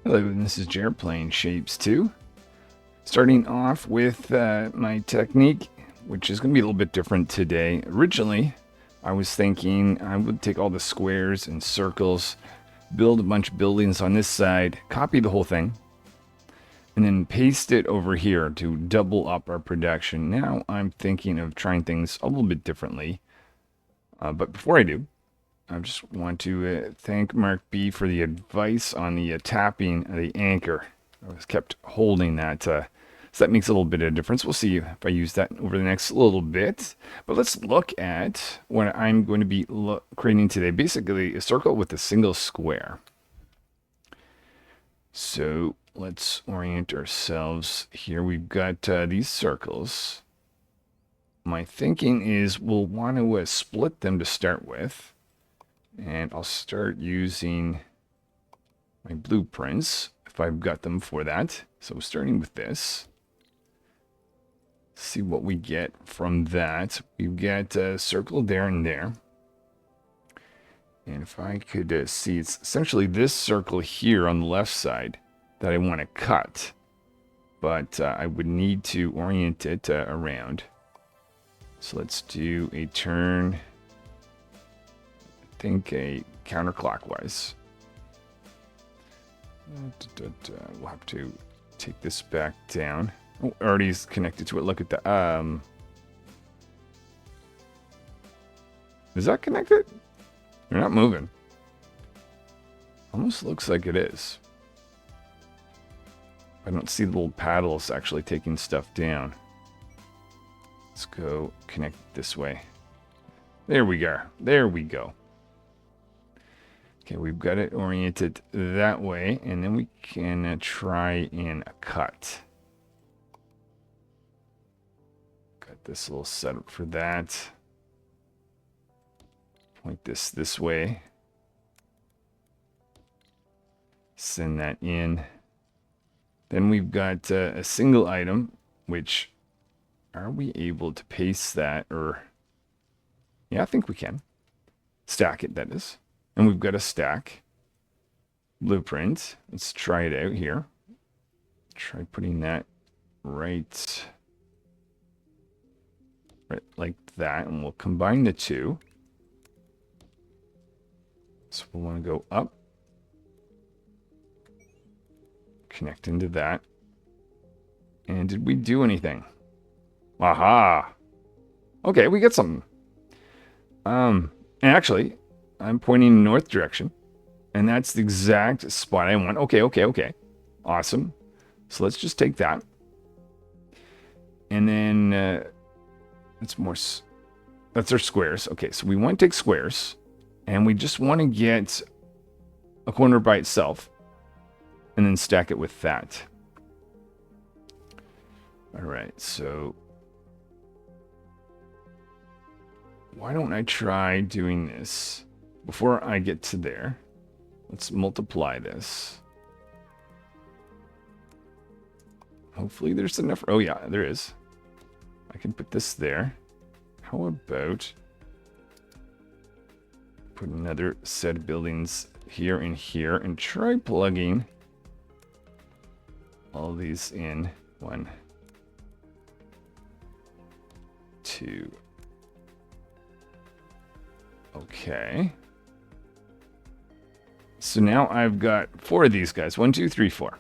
Hello, this is Jared playing Shapes 2. Starting off with my technique, which is going to be a little bit different today. Originally, I was thinking I would take all the squares and circles, build a bunch of buildings on this side, copy the whole thing, and then paste it over here to double up our production. Now I'm thinking of trying things a little bit differently. But before I do, I just want to thank Mark B for the advice on the tapping of the anchor. I was kept holding that, so that makes a little bit of a difference. We'll see if I use that over the next little bit. But let's look at what I'm going to be creating today. Basically, a circle with a single square. So let's orient ourselves here. We've got these circles. My thinking is we'll want to split them to start with. And I'll start using my blueprints if I've got them for that. So starting with this, see what we get from that. We've got a circle there and there. And if I could see, it's essentially this circle here on the left side that I want to cut. But I would need to orient it around. So let's do a turn. Think a counterclockwise. We'll have to take this back down. Oh, already is connected to it. Look at that. Is that connected? They're not moving. Almost looks like it is. I don't see the little paddles actually taking stuff down. Let's go connect this way. There we go. There we go. Okay, we've got it oriented that way, and then we can try and cut. Got this little setup for that. Point this way. Send that in. Then we've got a single item, which are we able to paste that? Or yeah, I think we can. Stack it, that is. And we've got a stack blueprint. Let's try it out here. Try putting that right like that, and we'll combine the two. So we'll want to go up, connect into that. And did we do anything? Aha! Okay, we got something. And actually, I'm pointing north direction, and that's the exact spot I want. Okay. Awesome. So let's just take that. And then that's our squares. Okay, so we want to take squares, and we just want to get a corner by itself, and then stack it with that. All right, so why don't I try doing this? Before I get to there, let's multiply this. Hopefully there's enough. Oh yeah, there is. I can put this there. How about put another set of buildings here and here and try plugging all these in. 1, 2. Okay. So now I've got 4 of these guys. 1, 2, 3, 4.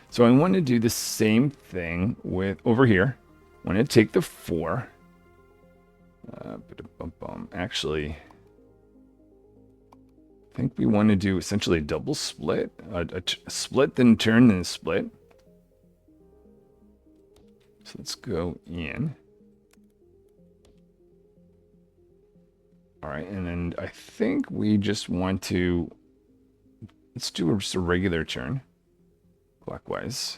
So I want to do the same thing with over here. I want to take the 4. Actually, I think we want to do essentially a double split. A split, then turn, then split. So let's go in. All right, and then I think we just want to... Let's do just a regular turn, clockwise,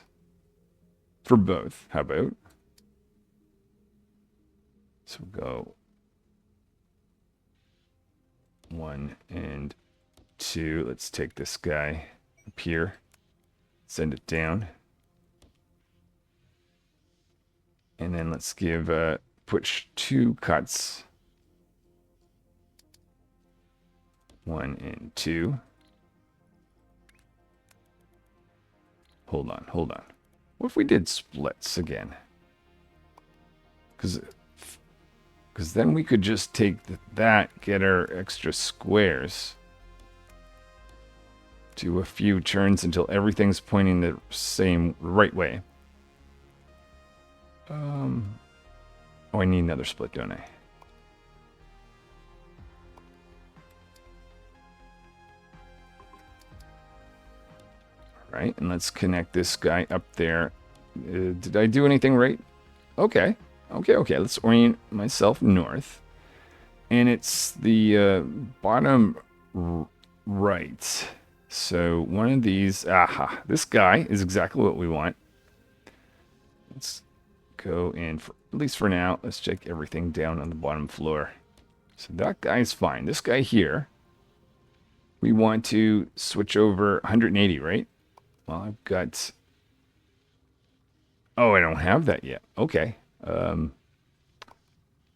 for both. How about? So we'll go 1 and 2. Let's take this guy up here, send it down, and then let's give push 2 cuts, 1 and 2. Hold on, hold on. What if we did splits again? Because then we could just take that, get our extra squares to a few turns until everything's pointing the same right way. Oh, I need another split, don't I? All right, and let's connect this guy up there. Did I do anything right? Okay. Okay. Let's orient myself north. And it's the bottom right. So one of these, this guy is exactly what we want. Let's go in, at least for now, let's check everything down on the bottom floor. So that guy's fine. This guy here, we want to switch over 180, right? Well, I've got, oh, I don't have that yet. Okay.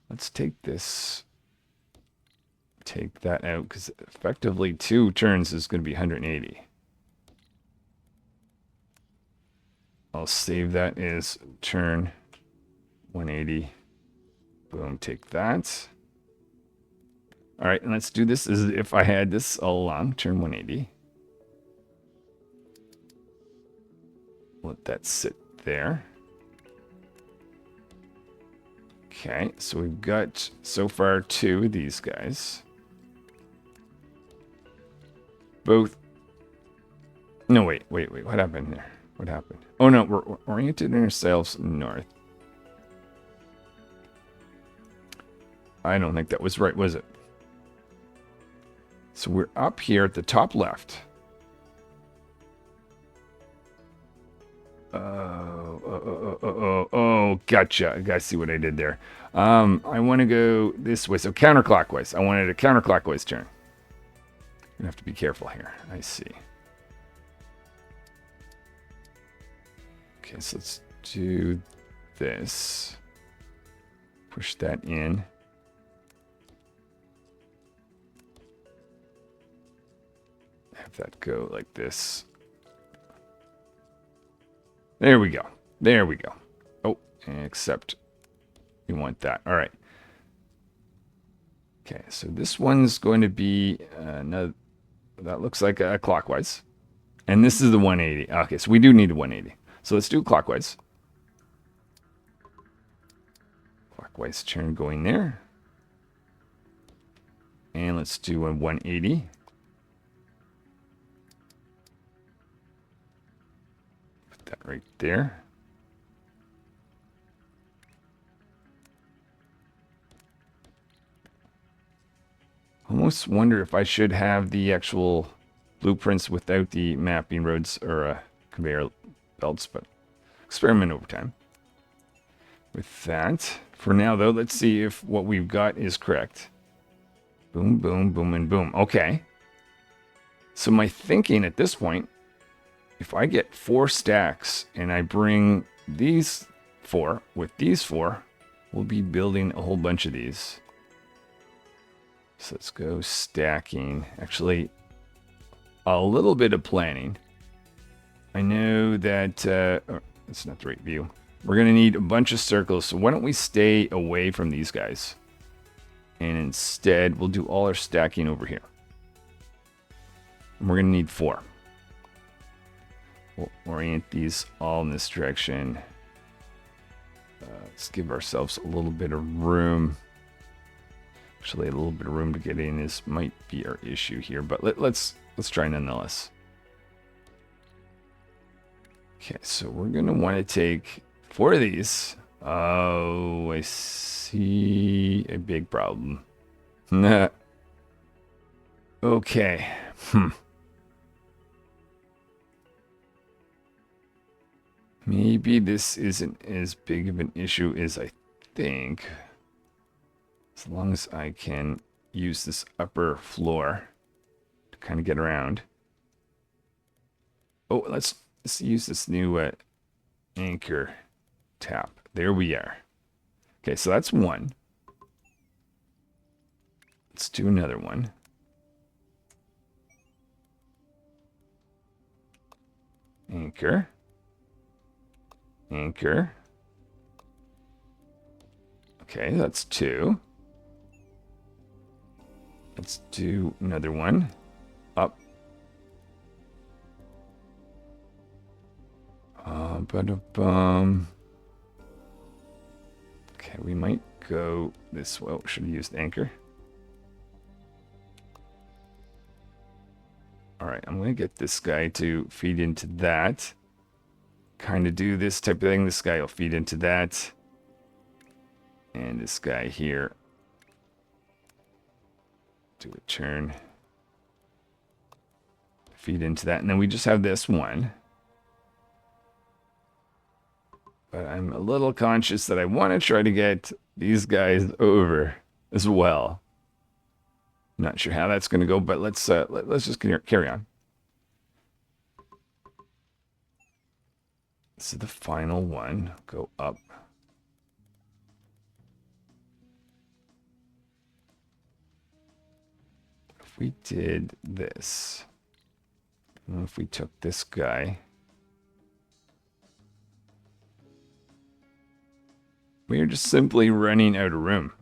Let's take this, take that out, because effectively 2 turns is going to be 180. I'll save that as turn 180. Boom, take that. All right, and let's do this as if I had this all along, turn 180. Let that sit there. Okay, so we've got so far 2 of these guys. Both. No, wait. What happened there? What happened? Oh, no, we're oriented ourselves north. I don't think that was right, was it? So we're up here at the top left. Oh, gotcha. I gotta see what I did there. I want to go this way, so counterclockwise. I wanted a counterclockwise turn. You have to be careful here. I see. Okay, so let's do this. Push that in. Have that go like this. There we go. There we go. Oh, except we want that. All right. Okay, so this one's going to be another. That looks like a clockwise. And this is the 180. Okay, so we do need a 180. So let's do clockwise. Clockwise turn going there. And let's do a 180. Put that right there. Almost wonder if I should have the actual blueprints without the mapping roads or conveyor belts, but experiment over time. With that, for now though, let's see if what we've got is correct. Boom, boom, boom, and boom. Okay. So my thinking at this point, if I get 4 stacks and I bring these 4 with these 4, we'll be building a whole bunch of these. So let's go stacking. Actually, a little bit of planning. I know that that's not the right view. We're going to need a bunch of circles. So why don't we stay away from these guys? And instead, we'll do all our stacking over here. And we're going to need 4. We'll orient these all in this direction. Let's give ourselves a little bit of room. Actually, a little bit of room to get in might be our issue here, but let's try nonetheless. Okay, so we're gonna want to take 4 of these. Oh, I see a big problem. Nah. Okay. Maybe this isn't as big of an issue as I think. As long as I can use this upper floor to kind of get around. Oh, let's use this new anchor tap. There we are. Okay, so that's 1. Let's do another one. Anchor. Anchor. Okay, that's 2. Let's do another one. Up. Ba-da-bum. Okay, we might go this way. Oh, should have used anchor. Alright, I'm going to get this guy to feed into that. Kind of do this type of thing. This guy will feed into that. And this guy here. Do a turn. Feed into that. And then we just have this one. But I'm a little conscious that I want to try to get these guys over as well. Not sure how that's going to go, but let's just carry on. This is the final one. Go up. If we did this, and if we took this guy, we are just simply running out of room.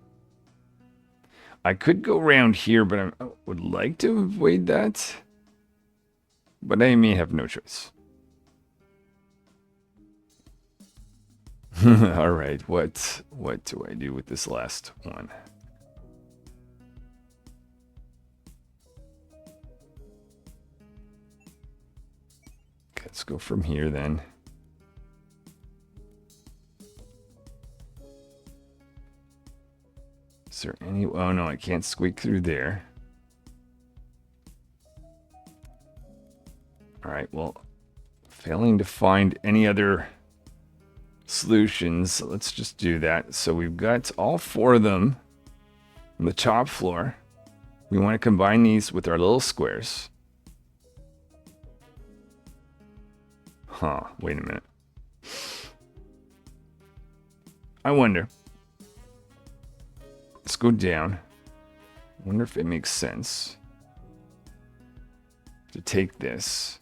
I could go around here, but I would like to avoid that. But I may have no choice. All right, what do I do with this last one? Okay, let's go from here then. Is there any... Oh no, I can't squeak through there. Alright, well, failing to find any other solutions, let's just do that. So we've got all 4 of them on the top floor. We want to combine these with our little squares. Huh, wait a minute. I wonder. Let's go down. I wonder if it makes sense to take this.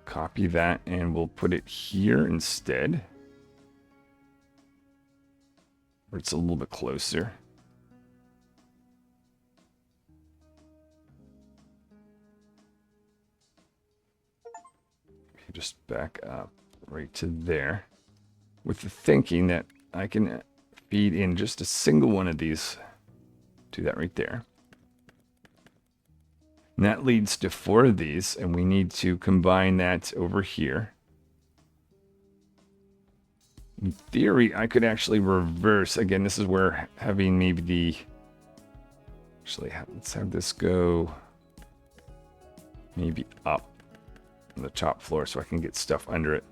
Copy that and we'll put it here instead. Where it's a little bit closer. Okay, just back up right to there. With the thinking that I can feed in just a single one of these. Do that right there. And that leads to 4 of these, and we need to combine that over here. In theory, I could actually reverse. Again, this is where having maybe the... Actually, let's have this go maybe up on the top floor so I can get stuff under it.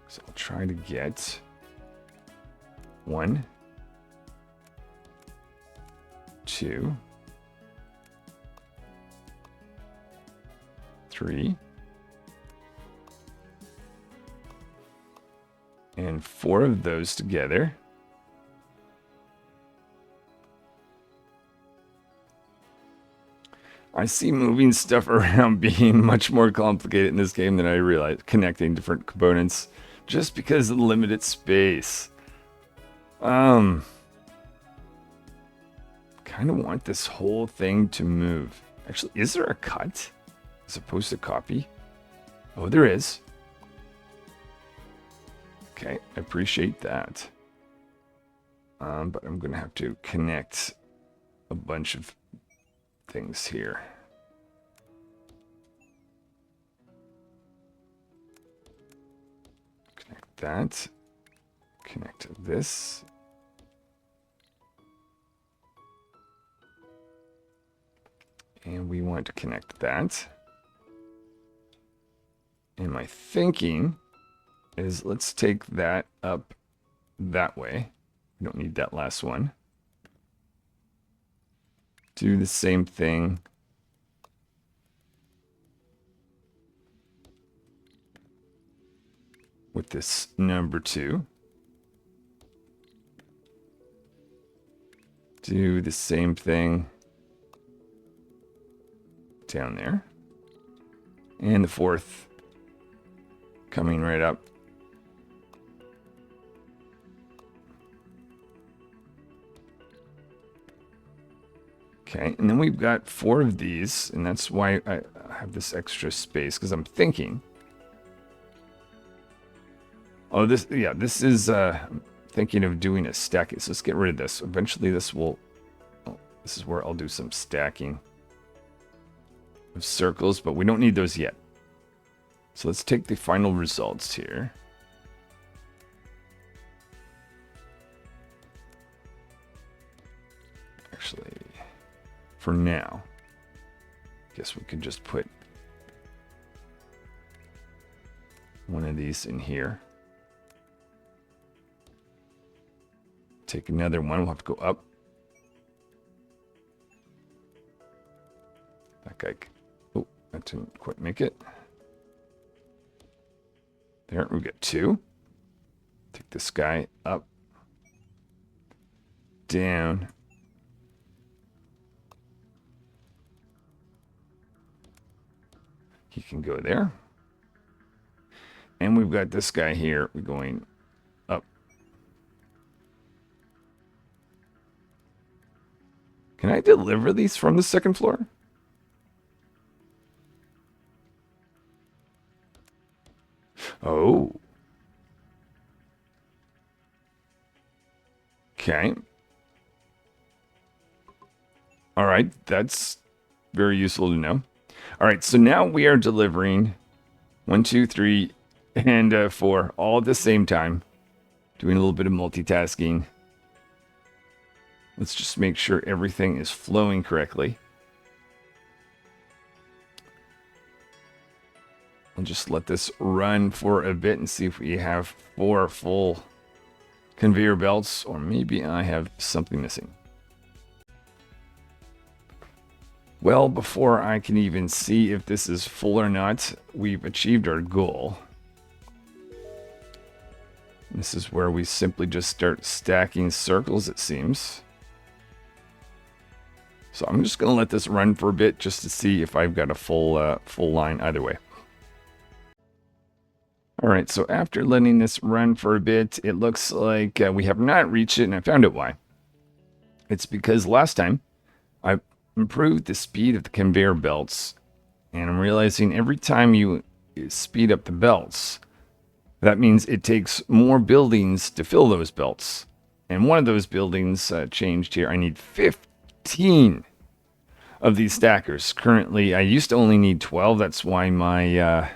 So I'll try to get 1, 2, 3, and 4 of those together. I see moving stuff around being much more complicated in this game than I realized, connecting different components just because of the limited space. Kind of want this whole thing to move. Actually, is there a cut as opposed to copy? Oh, there is. Okay, I appreciate that. But I'm going to have to connect a bunch of things here. Connect that. Connect this. And we want to connect that. And my thinking is let's take that up that way. We don't need that last one. Do the same thing with this number 2. Do the same thing down there. And the fourth coming right up. Okay, and then we've got 4 of these, and that's why I have this extra space, because I'm thinking... Oh, this is thinking of doing a stack. So let's get rid of this. Eventually this will... Oh, this is where I'll do some stacking of circles, but we don't need those yet. So let's take the final results here. Actually, for now, I guess we could just put one of these in here. Take another one. We'll have to go up. That guy. Oh, that didn't quite make it. There, we get 2. Take this guy up. Down. He can go there. And we've got this guy here. We're going up. Can I deliver these from the second floor? Oh. Okay. All right. That's very useful to know. All right. So now we are delivering 1, 2, 3, and 4 all at the same time. Doing a little bit of multitasking. Let's just make sure everything is flowing correctly. I'll just let this run for a bit and see if we have 4 full conveyor belts, or maybe I have something missing. Well, before I can even see if this is full or not, we've achieved our goal. This is where we simply just start stacking circles, it seems. So I'm just going to let this run for a bit just to see if I've got a full line either way. All right, so after letting this run for a bit, it looks like we have not reached it, and I found out why. It's because last time I improved the speed of the conveyor belts, and I'm realizing every time you speed up the belts, that means it takes more buildings to fill those belts. And one of those buildings changed here. I need 15 of these stackers. Currently, I used to only need 12. That's why my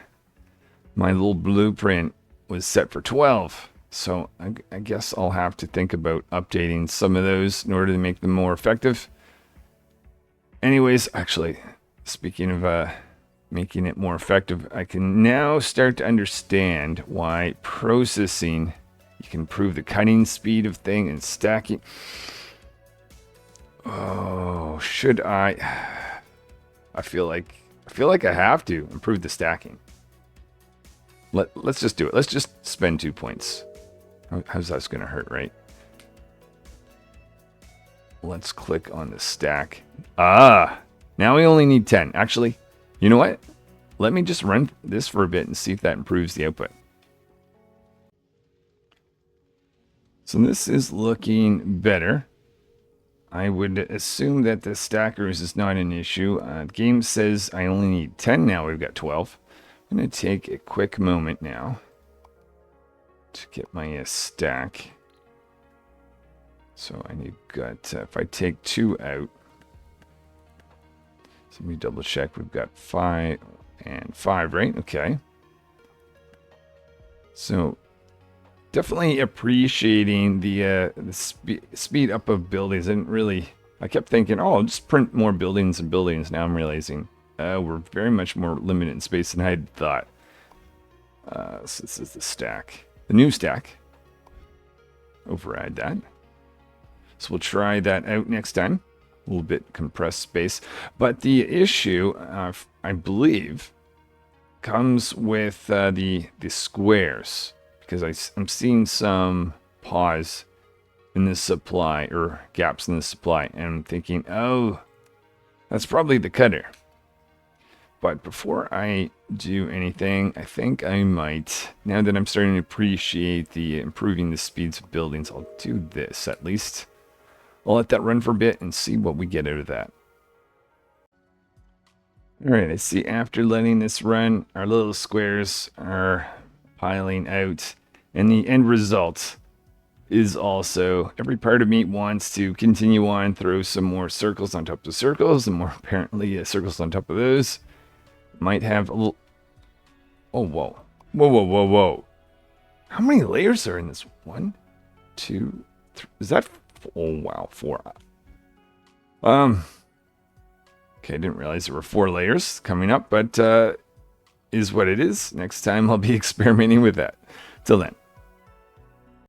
my little blueprint was set for 12. So I guess I'll have to think about updating some of those in order to make them more effective. Anyways, actually, speaking of making it more effective, I can now start to understand why processing, you can improve the cutting speed of thing and stacking. Oh, should I? I feel like I have to improve the stacking. Let's just do it. Let's just spend 2 points. How's that going to hurt, right? Let's click on the stack. Ah, now we only need 10. Actually, you know what? Let me just run this for a bit and see if that improves the output. So this is looking better. I would assume that the stackers is not an issue. The game says I only need 10 now. We've got 12. I'm going to take a quick moment now to get my stack. So I need if I take 2 out, so let me double check. We've got 5 and 5, right? Okay. So definitely appreciating the speed up of buildings. I kept thinking, oh, I'll just print more buildings and buildings. Now I'm realizing we're very much more limited in space than I had thought. So this is the stack, the new stack. Override that. So we'll try that out next time. A little bit compressed space. But the issue, I believe, comes with the squares. Because I'm seeing some pause in the supply, or gaps in the supply. And I'm thinking, oh, that's probably the cutter. But before I do anything, I think I might, now that I'm starting to appreciate the improving the speeds of buildings, I'll do this at least. I'll let that run for a bit and see what we get out of that. Alright, I see after letting this run, our little squares are piling out. And the end result is also, every part of me wants to continue on, throw some more circles on top of circles, and more apparently circles on top of those. Might have a little... Oh, whoa. Whoa, whoa, whoa, whoa. How many layers are in this? 1, 2, 3. Is that... Oh, wow. 4. Okay, I didn't realize there were 4 layers coming up, but is what it is. Next time I'll be experimenting with that. Till then.